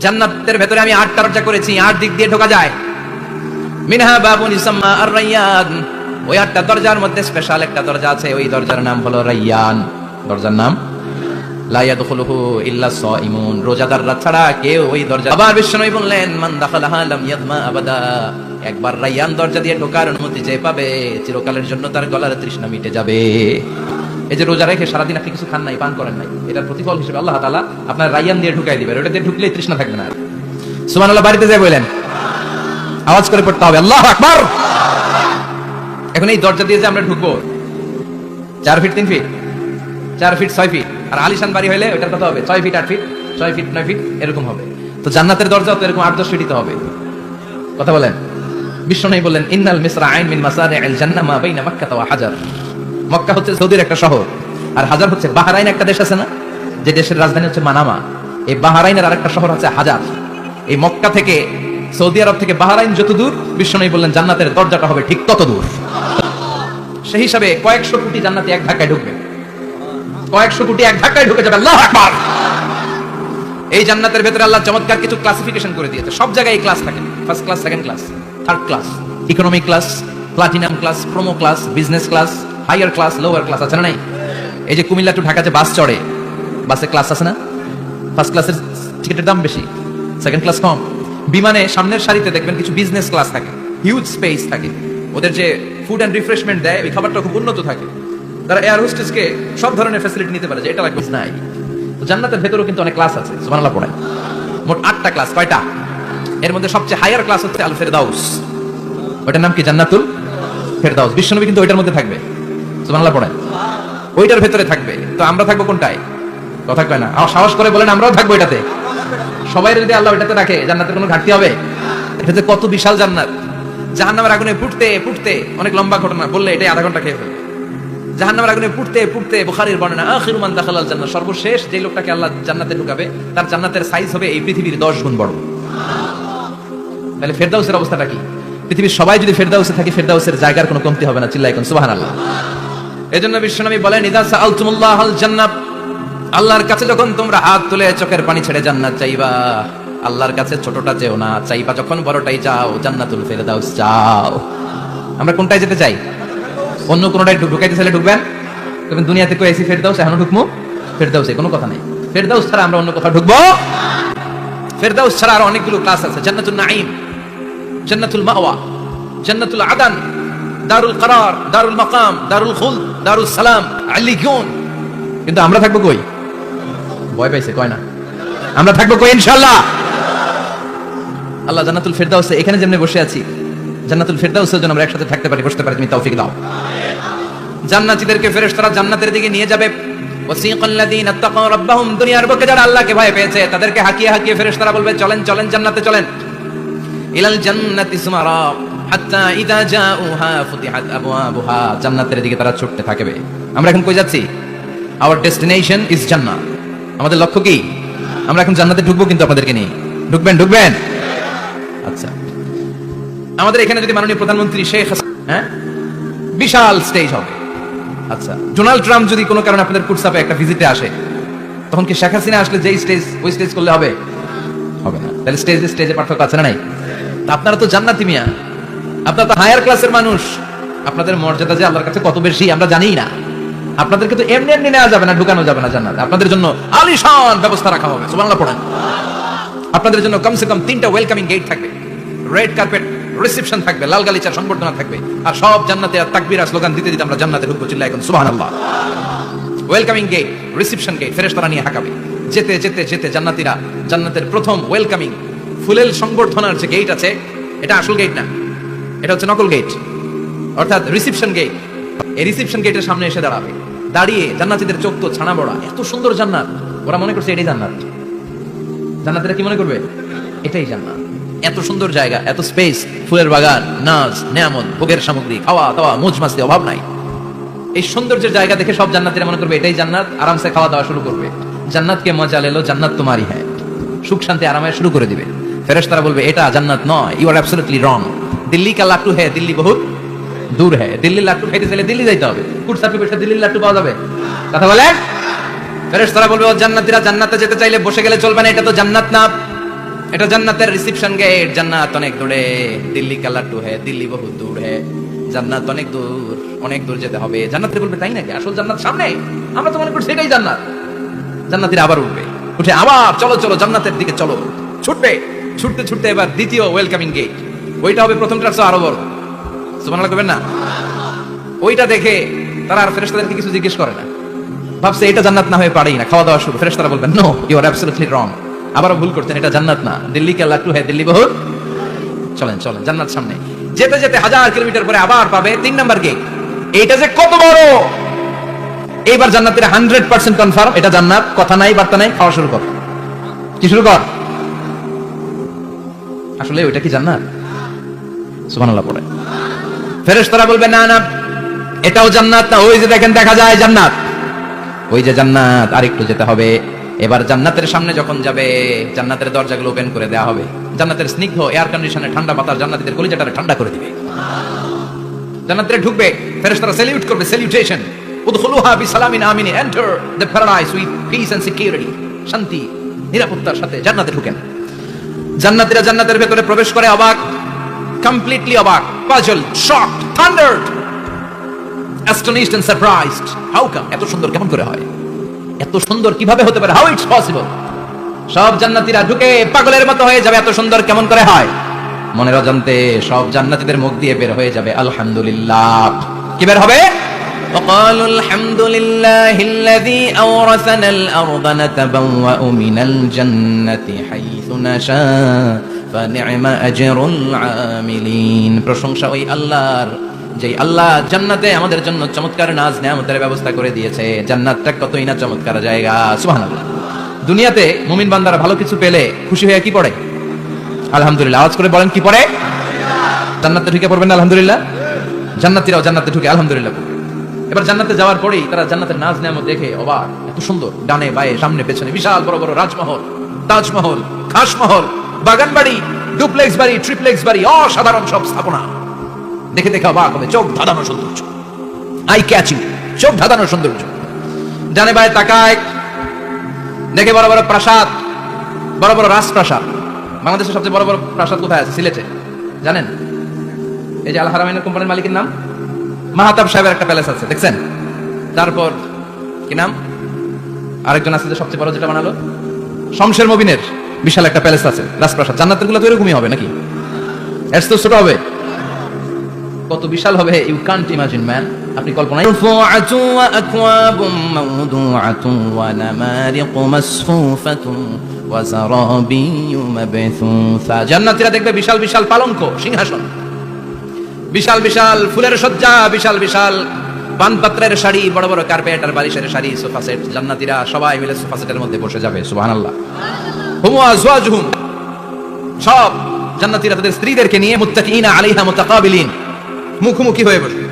জান্নাতের ভেতরে আমি 8টা দরজা করেছি, 8 দিক দিয়ে ঢোকা যায়। মিনহা বাবুন ইসাম্মা আর-রায়্যান, ওই 8টা দরজার মধ্যে স্পেশাল একটা দরজা আছে, ওই দরজার নাম হলো রায়্যান। দরজার নাম লা ইয়াদখুলুহু ইল্লা সাইমুন, রোজাদাররা ছাড়া কেউ ওই দরজা। আবার বিশ্বনবী বললেন মান দাখালাহা লাম ইয়াদমা আবাদা, একবার রায়্যান দরজা দিয়ে ঢোকার অনুমতি যে পাবে চিরকালের জন্য তার গলার তৃষ্ণা মিটে যাবে। এই যে রোজা রেখে সারাদিন আপনি কিছু খান নাই, পান করেন নাই, এটার প্রতিফল হিসেবে আল্লাহ তাআলা আপনার রায়্যান দিয়ে ঢুকাই দিবেন। ওটা দিয়ে ঢুকলেই তৃষ্ণা থাকবে না। সুবহানাল্লাহ। বাড়িতে যাই বলেন, আওয়াজ করে পড়তে হবে আল্লাহু আকবার। এখন এই দরজা দিয়ে যে আমরা ঢুকবো 4 ফিট 3 ফিট 4 ফিট 6 ফিট, আর আলিশান বাড়ি হইলে ওটার কত হবে? 6 ফিট 8 ফিট 6 ফিট 9 ফিট এরকম হবে। তো জান্নাতের দরজা তো এরকম 8-10 ফিটই হবে। কথা বলেন। বিশ্বনবী বললেন ইন্নাল মিসরা'আইন মিন মাসারি'আল জান্নাহ মা বাইনা মাক্কাহ ওয়া হাজার। মক্কা হচ্ছে সৌদির একটা শহর, আর হাজার হচ্ছে বাহরাইন একটা দেশ আছে না, যে দেশের রাজধানী হচ্ছে মানামা। এই বাহরাইনের আরেকটা শহর আছে হাজার। এই মক্কা থেকে সৌদি আরব থেকে বাহরাইন যত দূর, বিশ্বনবী বললেন জান্নাতের দরজাটা হবে ঠিক তত দূর। সেই হিসাবে কয়েকশো কোটি জান্নাতি এক ধাক্কায় ঢুকবে, কয়েকশো কোটি এক ধাক্কায় ঢুকে যাবে। আল্লাহু আকবার। এই জান্নাতের ভেতরে আল্লাহ চমৎকার কিছু ক্লাসিফিকেশন করে দিয়েছে। সব জায়গায় এই ক্লাস থাকে, first class, second class, third class, economy class, platinum class, promo class, business class, higher class, lower class আছে না নাই? এই যে কুমিল্লা টু ঢাকা যে বাস চড়ে, বাসে ক্লাস আছে না? ফার্স্ট ক্লাসের টিকিটের দাম বেশি, সেকেন্ড ক্লাস কম। বিমানে সামনের সারিতে দেখবেন কিছু বিজনেস ক্লাস থাকে, হিউজ স্পেস থাকে, ওদের যে ফুড এন্ড রিফ্রেশমেন্ট দেয় ওই খাবারটা খুব উন্নত থাকে, তারা এয়ার হোস্টেসকে সব ধরনের ফ্যাসিলিটি নিতে পারে, যে এটা লাগবে নাই। তো জান্নাতের ভেতরেও কিন্তু অনেক ক্লাস আছে। সুবহানাল্লাহ পড়ে। মোট 8টা ক্লাস। কয়টা? এর মধ্যে সবচেয়ে হাইয়ার ক্লাস হচ্ছে আল ফেরদাউস। ওটার নাম কি? জান্নাতুল ফেরদাউস। বিশ্বনবী কিন্তু ওইটার মধ্যে থাকবে। সুবহানাল্লাহ পড়ে। ওইটার ভেতরে থাকবে। তো আমরা থাকবো কোনটায়? কথা কয় না, সাহস করে বলেন আমরাও থাকবো এটাতে। সবাই যদি আল্লাহ এটাতে রাখে জান্নাতের কোনো ঘাটতি হবে? এটাতে কত বিশাল জান্নাত। জাহান্নামের আগুনে পুড়তে পুড়তে, অনেক লম্বা ঘটনা, বললে এটাই আধা ঘন্টা খেয়ে ফেলবে। জাহান্নামের আগুনে পুড়তে পুড়তে বুখারীর বর্ণনা, আখিরু মান দাখালাল জান্নাহ, সর্বশেষ যে লোকটাকে আল্লাহ জান্নাতে ঢুকাবে তার জান্নাতের সাইজ হবে এই পৃথিবীর 10 গুণ বড়। তাহলে ফেরদাউসের অবস্থাটা কি? পৃথিবীর সবাই যদি ফেরদাউসে থাকে, ফেরদাউসের জায়গার কোনো কমতি হবে না। চিল্লায় কোন সুবহানাল্লাহ। এজন্য বিশ্বনবী বলেন ইযা সাআলতুমুল্লাহাল জান্নাহ, আল্লাহর কাছে যখন তোমরা হাত তুলে চোখের পানি ছেড়ে জান্নাত চাইবা, আল্লাহর কাছে ছোটটা চেও না, চাইবা যখন বড়টাই চাও, জান্নাতুল ফেরদাউস চাও। আমরা কোনটায় যেতে চাই? অন্য কোনটায় ঢুকাইতে চাইলে ঢুকবেন? তুমি দুনিয়াতে কই আইছি ফেরদাউস, এখনো ঢুকমু ফেরদাউসে, কোনো কথা নাই। ফেরদাউস ছাড়া আমরা অন্য কোথাও ঢুকবো? ফেরদাউস ছাড়া আরো অনেকগুলো ক্লাস আছে। জান্নাতুল নাঈম, জান্নাতুল মাওয়া, জান্নাতুল আদান, দারুল করার, দারুল মাকাম, দারুল খুলদ, দারুল সালাম, আলিয়ুন। কিন্তু আমরা থাকবো কই? ভয় পাইছে কয় না? আমরা থাকবো কই ইনশাআল্লাহ? আল্লাহ জান্নাতুল ফেরদাউসে, এখানে যেমনি বসে আছি, জান্নাতুল ফেরদাউসের জন্য আমরা একসাথে থাকতে পারি, বসতে পারি। তুমি তৌফিক দাও। জান্নাতীদেরকে ফেরেশতারা জান্নাতের দিকে নিয়ে যাবে। ওয়াসিকাল্লাযীনা তাকাউ রাব্বাহুম, দুনিয়ার বুকে যারা আল্লাহকে ভয় পেয়েছে তাদেরকে হাকিয়ে হাকিয়ে ফেরেশতারা বলবে চলেন চলেন জান্নাতে চলেন। ইলাল জান্নাতি সুমারা হাত্তা ইযা জাউহা ফুতিহাত আবওয়াবুহা, জান্নাতের দিকে তারা ছুটতে থাকবে। আমরা এখন কই যাচ্ছি? আওয়ার ডেস্টিনেশন ইজ জান্নাহ। আমাদের লক্ষ্য কি? আমরা এখন জান্নাতে ঢুকবো, কিন্তু আপনাদেরকে নিয়ে ঢুকবেন? ঢুকবেন? আচ্ছা, আমাদের এখানে যদি মাননীয় প্রধানমন্ত্রী শেখ হাসিনা, বিশাল স্টেজ হবে। আচ্ছা, ডোনাল্ড ট্রাম্প যদি কোনো কারণে আপনাদের ফুটসাপে একটা ভিজিটে আসে, তখন কি শেখ হাসিনা আসলে যেই স্টেজ ওই স্টেজ করলে হবে? হবে না। তাহলে স্টেজে স্টেজে পার্থক্য আছে না নাই? আপনারা তো জান্নাতি মিয়া, আপনারা তো হায়ার ক্লাসের মানুষ। আপনাদের মর্যাদা যে আল্লাহর কাছে কত বেশি আমরা জানি না। আপনাদেরকে তো এমনি এমনি নেওয়া যাবে না, ঢুকানো যাবে না জান্নাতে। আপনাদের জন্য আলিশান ব্যবস্থা রাখা হবে। সুবহানাল্লাহ পড়েন। আপনাদের জন্য কমসে কম 3টা ওয়েলকামিং গেট থাকবে, রেড কার্পেট রিসেপশন থাকবে, লাল গালিচার সংবর্ধনা থাকবে, আর সব জান্নাতে তাকবীর আর স্লোগান দিতে দিতে আমরা জান্নাতে ঢুকবো। চিল্লায় এখন সুবহানাল্লাহ। ওয়েলকামিং গেট, রিসেপশন গেট, ফেরেশতারা নিয়ে হাঁকাবে। যেতে যেতে যেতে জান্নাতীরা জান্নাতের প্রথম ওয়েলকামিং ফুলেল সংবর্ধনার যে গেট আছে, এটা আসল গেট না, এটা হচ্ছে নকল গেট, অর্থাৎ রিসেপশন গেট। এই রিসেপশন গেটের সামনে এসে দাঁড়াবে। দাঁড়িয়ে জান্নাতীদের চোখ তো ছানা বড়া, এত সুন্দর জান্নাত, ওরা মনে করছে এটাই জান্নাত। জান্নাতীরা কি মনে করবে? এটাই জান্নাত। এত সুন্দর জায়গা, এত স্পেস, ফুলের বাগান, নাজ, নেয়ামত, ভোগের সামগ্রী, খাওয়া দাওয়া, মৌজ মাস্তি, অভাব নাই। এই সৌন্দর্যের জায়গা দেখে সব জান্নাতীরা মনে করবে এটাই জান্নাত। আরামসে খাওয়া দাওয়া শুরু করবে। জান্নাতকে মজা লেলো, জান্নাত তোমারই হ্যাঁ, সুখ শান্তি আরামে শুরু করে দিবে। ফেরেশতারা বলবে এটা জান্নাত নয়, you are absolutely wrong. Delhi কা লাট্টু হ্যাঁ, দিল্লি বহুত দূর হ্যাঁ। দিল্লির লাট্টু খাইতে চাইলে দিল্লি যাইতে হবে। ফুটসাপে বসে দিল্লির লাট্টু পাওয়া যাবে? কথা বলেন। ফেরেশতারা বলবে ও জান্নাতীরা জান্নাতে যেতে চাইলে বসে গেলে চলবে না, এটা তো জান্নাত না। এটা জান্নাতের রিসেপশন গেট। জান্নাত অনেক দূরে, দিল্লি কা লাড্ডু হ্যায়, দিল্লি বহুত দূর হ্যায়। জান্নাত অনেক দূর, অনেক দূর যেতে হবে। জান্নাতে বলবে তাই নাকি, আসল জান্নাত সামনে, আমরা তো মনে করছি এটাই জান্নাত। জান্নাতীরা আবার উঠবে, উঠে আবার চলো চলো জান্নাতের দিকে চলো, ছুটবে। ছুটতে ছুটতে এবার দ্বিতীয় ওয়েলকামিং গেট, ওইটা হবে প্রথমটার চেয়ে আরো বড়। সুবহানাল্লাহ করবেন না? ওইটা দেখে তারা আর ফেরেশতাদেরকে কিছু জিজ্ঞেস করে না, ভাবছে এটা জান্নাত না হয়ে পারেই না, খাওয়া দাওয়া শুরু। ফেরেশতারা বলবেন no, you are absolutely wrong. আবারও ভুল করতেন, এটা জান্নাত না, দিল্লি কা লাড্ডু হ্যায়, দিল্লি বহুত। চলেন চলেন জান্নাত সামনে। যেতে যেতে 1000 কিলোমিটার পরে আবার পাবে 3 নাম্বার গেট। এইটা যে কত বড়! এইবার জান্নাতীরা 100% কনফার্ম এটা জান্নাত, কথা নাই বার্তা নাই, খাওয়া শুরু কর। কি শুরু কর? আসলে ওইটা কি জান্নাত? সুবহানাল্লাহ পড়ে। ফেরেশতারা বলবে না না, এটাও জান্নাত না, ওই যে দেখেন দেখা যায় জান্নাত, ওই যে জান্নাত, আরেকটু যেতে হবে। এবার জান্নাতের সামনে যখন যাবে, জান্নাতের দরজাগুলো ওপেন করে দেওয়া হবে। জান্নাতের স্নিগ্ধ এয়ার কন্ডিশনে ঠান্ডা বাতাস জান্নাতীদের কলিজাটারে ঠান্ডা করে দিবে। জান্নাতে ঢুকবে, ফেরেশতারা স্যালিউট করবে, স্যালুটেশন। উদখুলুহা বিসালামিন আমিন, enter the paradise with peace and security. শান্তি নিরাপত্তার সাথে জান্নাতে ঢুকেন। জান্নাতীরা জান্নাতের ভেতরে প্রবেশ করে অবাক, কমপ্লিটলি অবাক, puzzle, shocked, thundered, astonished and surprised. How come? এত সুন্দর কেমন করে হয়? এত সুন্দর কিভাবে হতে পারে? How it's possible? সব জান্নাতীরা ঢুকে পাগলের মতো হয়ে যাবে, এত সুন্দর কেমন করে হয়? মনের অজান্তে সব জান্নাতীদের মুখ দিয়ে বের হয়ে যাবে আলহামদুলিল্লাহ। কি বের হবে? وقالوا الحمد لله الذي أورثنا الأرض نتبوأ من الجنة حيث نشاء فنعم أجر العاملين। প্রশংসা ওই আল্লাহর, যে আল্লাহ জান্নাতে আমাদের জন্য চমৎকার নাজ নেয়ামতের ব্যবস্থা করে দিয়েছে। জান্নাতটা কতই না চমৎকার জায়গা। সুবহানাল্লাহ। দুনিয়াতে মুমিন বান্দারা ভালো কিছু পেলে খুশি হয়ে কি পড়ে? আলহামদুলিল্লাহ। আওয়াজ করে বলেন কি পড়ে? জান্নাতে ঢুকে পড়বেন না আলহামদুলিল্লাহ? জান্নাতীরাও জান্নাতে ঢুকে আলহামদুলিল্লাহ। এবার জান্নাতে যাওয়ার পরেই তারা জান্নাতের নাজ নেয়ামত দেখে অবাক, এত সুন্দর, ডানে বায়ে সামনে পেছনে বিশাল বড় বড় রাজমহল, তাজমহল, খাসমহল, বাগান বাড়ি, ডুপ্লেক্স বাড়ি, ট্রিপ্লেক্স বাড়ি, অসাধারণ সব স্থাপনা। দেখে দেখে অবাক হবে, চোখ ধাঁধানো সৌন্দর্য, আই ক্যাচিং, চোখ ধাঁধানো সৌন্দর্য। ডানে বায়ে তাকায়, দেখে বড় বড় প্রাসাদ, বড় বড় রাজপ্রাসাদ। বাংলাদেশের সবচেয়ে বড় বড় প্রাসাদ কোথায় আছে? সিলেটে, জানেন? এই যে আল হারামাইন কোম্পানির মালিকের নাম মাহাতাব সাহেবের একটা প্যালেস আছে, দেখছেন? তারপর কি নাম আরেকজন আছে যে সবচেয়ে বড় যেটা বানালো, শমশের মবিনের বিশাল একটা প্যালেস আছে, রাজপ্রাসাদ। জান্নাতের গুলো তো এরকমই হবে নাকি? এর তো ছোট হবে, কত বিশাল হবে ইউ কান্ট ইমাজিন ম্যান। আপনি কল্পনায়। রুফুআতু ওয়া আকওয়াবুম মাওদুআতু ওয়া নামারিকু মাসফুফাতু ওয়া যারাবিয়্যু মাবথুসা। জান্নাতীরা দেখবে বিশাল বিশাল পালঙ্ক, সিংহাসন, বিশাল বিশাল ফুলের সজ্জা, বিশাল বিশাল পানপাত্রের শাড়ি, বড় বড় কার্পেট আর বালিশের শাড়ি, সোফা সেট। জান্নাতীরা সবাই মিলে সোফা সেটের মধ্যে বসে যাবে। সুবহানাল্লাহ। হুম আজওয়াজুহুম, সব জান্নাতীরা তাদের স্ত্রীদেরকে নিয়ে মুত্তাকিনা আলাইহা মুতাকাবিলিন, মুখোমুখি হয়ে বসে।